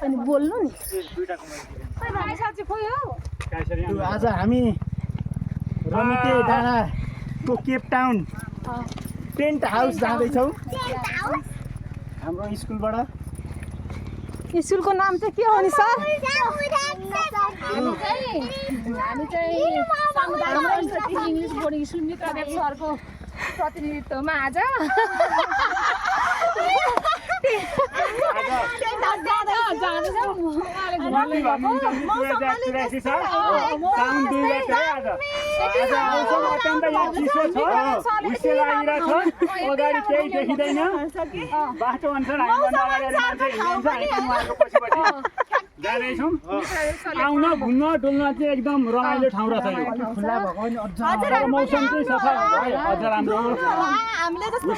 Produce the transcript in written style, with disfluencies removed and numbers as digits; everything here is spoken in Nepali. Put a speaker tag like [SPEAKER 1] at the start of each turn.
[SPEAKER 1] अनि बोल्नु नि
[SPEAKER 2] आज हामी रमिते डाँडाको केप टाउन टेन्ट हाउस जाँदैछौँ हाम्रो स्कुलबाट।
[SPEAKER 1] स्कुलको नाम चाहिँ के हो नि सर?
[SPEAKER 3] हामी चाहिँ इङ्ग्लिस बोर्डिङ स्कुल मित्रदेव सरको प्रतिनिधित्वमा आज
[SPEAKER 2] अगाडि केही देखिँदैन बाटो अनुसार जाँदैछौँ। आउन घुम्न डुल्न चाहिँ एकदम रमाइलो ठाउँ रहेछ यो। खुल्ला भएको नि अझ मौसम चाहिँ सफा अझ राम्रो।